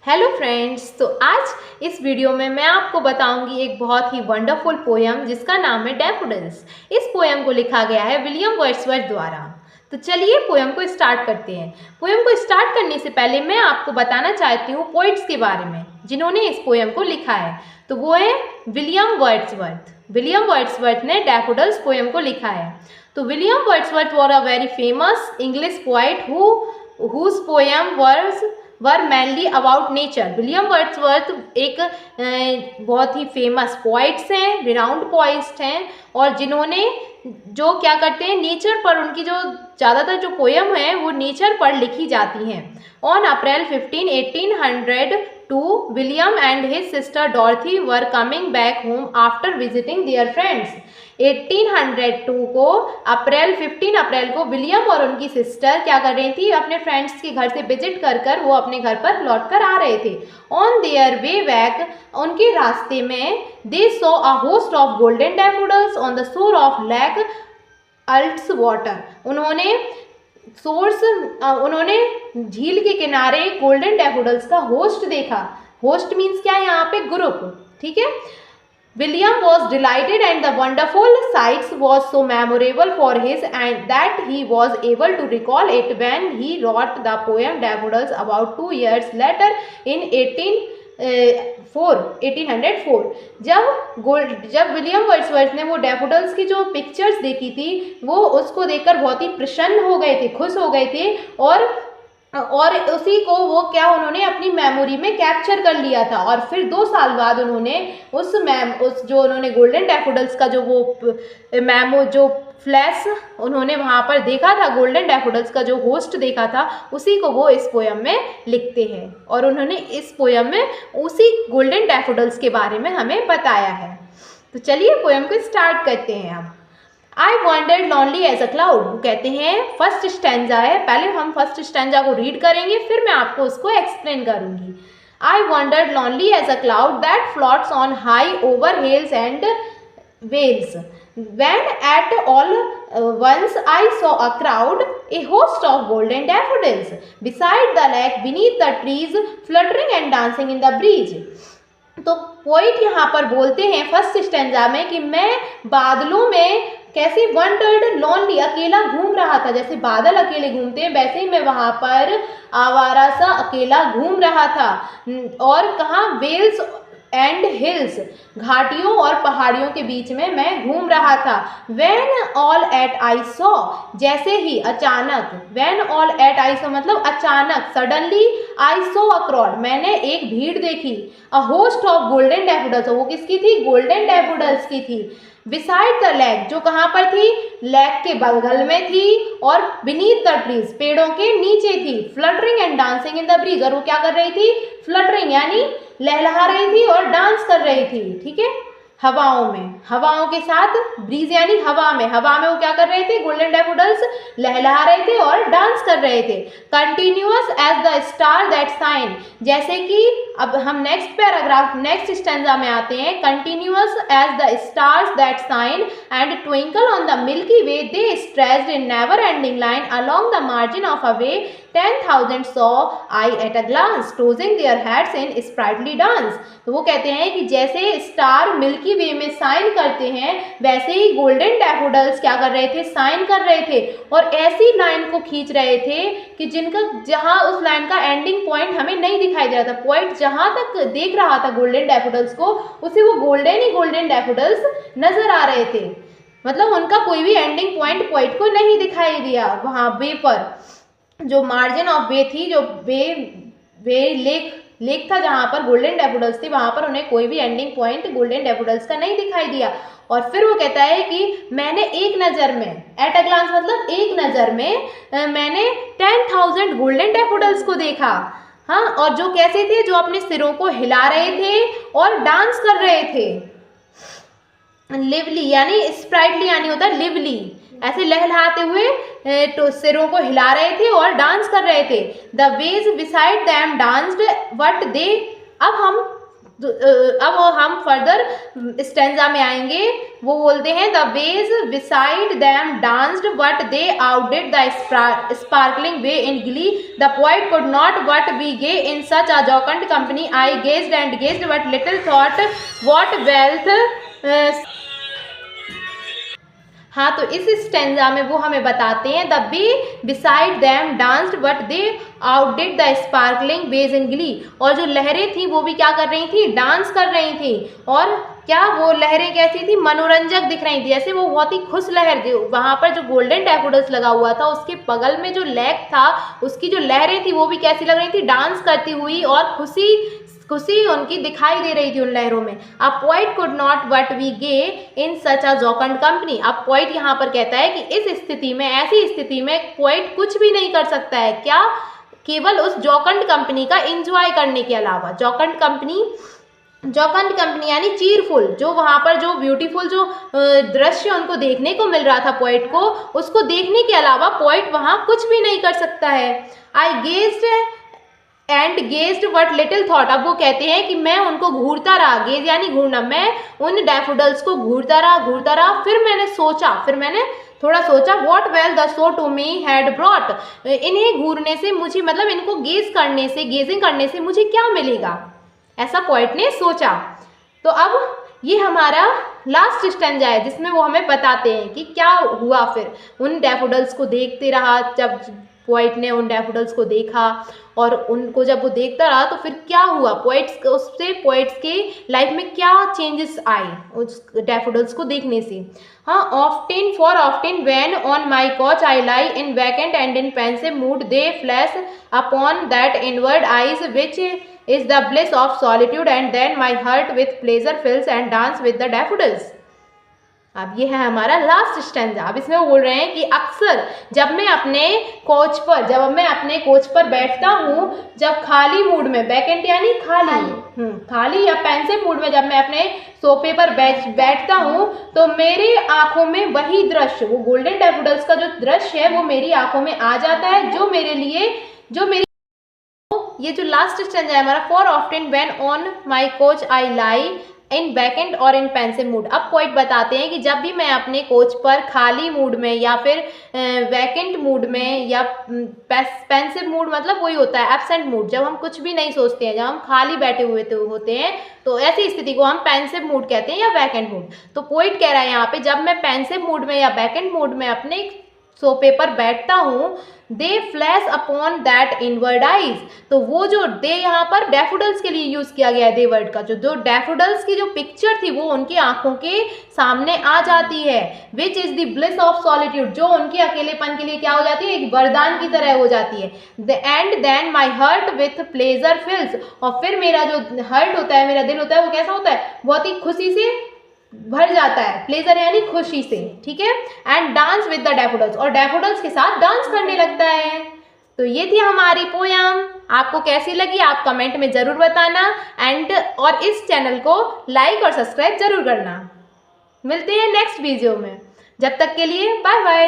Hello friends, तो आज इस वीडियो में मैं आपको बताऊंगी एक बहुत ही वंडरफुल पोयम जिसका नाम है डैफोडिल्स। इस पोयम को लिखा गया है विलियम वर्ड्सवर्थ द्वारा। तो चलिए पोयम को स्टार्ट करते हैं। पोयम को स्टार्ट करने से पहले मैं आपको बताना चाहती हूँ पोइट्स के बारे में जिन्होंने इस पोयम को लिखा है। तो वो है विलियम वर्ड्सवर्थ। विलियम वर्ड्सवर्थ ने डैफोडिल्स पोयम को लिखा है। तो William Wordsworth war a very famous English poet whose poem were mainly about nature. William Wordsworth एक बहुत ही फेमस पोइट्स हैं, रिनाउंड पोइट्स हैं, और जिन्होंने जो क्या करते हैं नेचर पर, उनकी जो ज़्यादातर जो पोयम है वो नेचर पर लिखी जाती हैं। On April 15, 1802 William and his sister Dorothy were coming back home after visiting their friends. 1802 को 15 अप्रैल को विलियम और उनकी सिस्टर क्या कर रही थी, अपने फ्रेंड्स के घर से विजिट कर वो अपने घर पर लौट कर आ रहे थे। ऑन देयर वे बैक, उनके रास्ते में, they saw a host of golden daffodils on the shore of lake Ullswater. उन्होंने झील के किनारे गोल्डन डैफोडिल्स का होस्ट देखा। होस्ट मीन्स क्या है यहाँ पे, ग्रुप, ठीक है। William was delighted and the wonderful sights was so memorable for his and that he was able to recall it when he wrote the poem Daffodils about 2 years later in 1804। जब William Wordsworth ने वो daffodils की जो pictures देखी थी वो उसको देखकर बहुत ही प्रसन्न हो गए थे, खुश हो गए थे, और उसी को वो क्या उन्होंने अपनी मेमोरी में कैप्चर कर लिया था। और फिर 2 साल बाद उन्होंने उस जो उन्होंने गोल्डन डैफोडिल्स का जो फ्लैश उन्होंने वहाँ पर देखा था, गोल्डन डैफोडिल्स का जो होस्ट देखा था, उसी को वो इस पोयम में लिखते हैं। और उन्होंने इस पोयम में उसी गोल्डन डैफोडिल्स के बारे में हमें बताया है। तो चलिए पोयम को स्टार्ट करते हैं। अब I wandered lonely as a cloud, वो कहते हैं फर्स्ट स्टैंजा है। पहले हम फर्स्ट स्टैंजा को रीड करेंगे, फिर मैं आपको उसको एक्सप्लेन करूंगी। I wandered lonely as a cloud that floats on high over hills and vales, when at all once I saw a crowd, a host of golden daffodils, beside the lake, beneath the trees, fluttering and dancing in the breeze। तो poet यहाँ पर बोलते हैं first stanza में कि मैं बादलों में कैसे वंडर्ड लॉनली, अकेला घूम रहा था। जैसे बादल अकेले घूमते हैं वैसे ही मैं वहाँ पर आवारा सा अकेला घूम रहा था। और कहाँ, वेल्स एंड हिल्स, घाटियों और पहाड़ियों के बीच में मैं घूम रहा था। When all at I saw, जैसे ही, अचानक। When all at I saw मतलब अचानक, suddenly. I saw a crowd, मैंने एक भीड़ देखी। A host of golden daffodils, वो किसकी थी, गोल्डन डैफोडिल्स की थी। Beside the lake, जो कहाँ पर थी, लेक के बगल में थी। और beneath the trees, पेड़ों के नीचे थी। Fluttering and dancing in the breeze, और वो क्या कर रही थी, फ्लटरिंग यानी लहलहा रही थी और डांस कर रही थी, ठीक है, हवाओं में, हवाओं के साथ। ब्रीज यानी हवा में वो क्या कर रहे थे, गोल्डन डैफोडिल्स लहलहा रहे थे और डांस कर रहे थे। Continuous as the star that shine, जैसे कि अब हम नेक्स्ट पैराग्राफ, नेक्स्ट स्टैंजा में आते हैं। Continuous as the stars that shine and twinkle on the Milky Way, they stretched in never ending line along the margin of a way, 10,000 saw I at a glance, tossing their heads in sprightly dance। तो वो कहते हैं कि जैसे star milky वे में sign करते हैं वैसे ही गोल्डन डैफोडिल्स क्या कर रहे थे, साइन कर रहे थे, और ऐसी लाइन को खींच रहे थे कि जहां उस लाइन का एंडिंग पॉइंट हमें नहीं दिखाई दे रहा था। पॉइंट जहां तक देख रहा था गोल्डन डैफोडिल्स को, उसे वो गोल्डन डैफोडिल्स नजर आ रहे थे। मतलब उनका कोई भी एंडिंग पॉइंट पॉइंट को नहीं दिखाई दिया। वहां वे पर जो मार्जिन ऑफ वे थी, जो वे लेक था जहाँ पर गोल्डन डैफोडिल्स थी, वहाँ पर उन्हें कोई भी एंडिंग पॉइंट गोल्डन डैफोडिल्स का नहीं दिखाई दिया। और फिर वो कहता है कि मैंने एक नज़र में, एट अ ग्लांस मतलब एक नज़र में, मैंने 10,000 गोल्डन डैफोडिल्स को देखा। हाँ, और जो कैसे थे, जो अपने सिरों को हिला रहे थे और डांस कर रहे थे। लिवली यानी स्प्राइटली यानी होता है लिवली, ऐसे लहलहाते हुए तो सिरों को हिला रहे थे और डांस कर रहे थे। The waves beside them danced what they, अब हम अब हम फर्दर स्टेंजा में आएंगे। वो बोलते हैं the waves beside them danced but they outdid the sparkling waves in glee. The poet could not but be gay in such a jocund company. I gazed and gazed but little thought what wealth हाँ, तो इस stanza में वो हमें बताते हैं the waves beside them danced but they outdid the sparkling waves in glee. और जो लहरें थी वो भी क्या कर रही थी, डांस कर रही थी। और क्या वो लहरें कैसी थी, मनोरंजक दिख रही थी। जैसे वो बहुत ही खुश लहर थी, वहाँ पर जो गोल्डन डैफोडिल्स लगा हुआ था उसके बगल में जो लेक था उसकी जो लहरें थी वो भी कैसी लग रही थी, डांस करती हुई, और खुशी उनकी दिखाई दे रही थी उन लहरों में। A poet could not but be gay in such a jocund company. अब पोइट यहाँ पर कहता है कि इस स्थिति में, ऐसी स्थिति में पोइट कुछ भी नहीं कर सकता है, क्या, केवल उस जॉकंड कंपनी का एंजॉय करने के अलावा। जॉकंड कंपनी यानी चीरफुल, जो वहाँ पर जो ब्यूटीफुल जो दृश्य उनको देखने को मिल रहा था पोइट को, उसको देखने के अलावा पोइट वहाँ कुछ भी नहीं कर सकता है। I gazed and gazed but little thought. अब वो कहते हैं कि मैं उनको घूरता रहा, गेज यानी घूरना, मैं उन डैफोडिल्स को घूरता रहा। फिर मैंने थोड़ा सोचा what wealth the show to me had brought. इन्हें घूरने से मुझे, मतलब इनको गेजिंग करने से मुझे क्या मिलेगा, ऐसा पोइट ने सोचा। तो अब ये हमारा लास्ट स्टेंजा है जिसमें वो हमें बताते हैं कि क्या हुआ। फिर उन डैफोडिल्स को देखते रहा, जब पोइट ने उन डैफोडिल्स को देखा और उनको जब वो देखता रहा तो फिर क्या हुआ, पोइट्स के लाइफ में क्या चेंजेस आए उस डैफोडिल्स को देखने से। हाँ, often when on my couch I lie in vacant and in pensive mood they flash upon that inward eyes which is the bliss of solitude and then my heart with pleasure fills and dance with the daffodils. अब ये है हमारा last stanza. अब इसमें वो बोल रहे हैं कि अक्सर जब मैं अपने कोच पर बैठता हूँ, जब खाली मूड में, वैकेंट यानी खाली या पेंसिव मूड में जब मैं अपने सोफे पर बैठता हूँ तो मेरे आंखों में वही दृश्य, वो गोल्डन डैफोडिल्स का जो दृश्य है वो मेरी आंखों में आ जाता है, ये जो लास्ट स्टेंजा है हमारा, for often when on my coach I lie in vacant और इन पेंसिव मूड। अब पोइट बताते हैं कि जब भी मैं अपने कोच पर खाली मूड में या फिर वैकेंट मूड में या पेंसिव मूड, मतलब वही होता है एब्सेंट मूड, जब हम कुछ भी नहीं सोचते हैं, जब हम खाली बैठे हुए होते हैं, तो ऐसी स्थिति को हम पेंसिव मूड कहते हैं या वैकेंट मूड। तो पोइट कह रहा है यहाँ पे, जब मैं पेंसिव मूड में या वैकेंट मूड में अपने सोफे पर बैठता हूँ, दे flash upon that inward eyes. तो वो जो दे यहाँ पर डैफोडिल्स के लिए यूज किया गया है, दे वर्ड का, जो डैफोडिल्स की जो पिक्चर थी वो उनकी आंखों के सामने आ जाती है। Which is the bliss of solitude, जो उनके अकेलेपन के लिए क्या हो जाती है, एक वरदान की तरह हो जाती है। And then my heart with pleasure fills, और फिर मेरा जो हर्ट होता है, मेरा दिल होता है, वो कैसा होता है, बहुत ही खुशी से भर जाता है, प्लेजर यानी खुशी से, ठीक है। And dance with the daffodils, और डैफोडिल्स के साथ डांस करने लगता है। तो ये थी हमारी पोयम। आपको कैसी लगी आप कमेंट में ज़रूर बताना, और इस चैनल को लाइक और सब्सक्राइब जरूर करना। मिलते हैं नेक्स्ट वीडियो में, जब तक के लिए बाय बाय।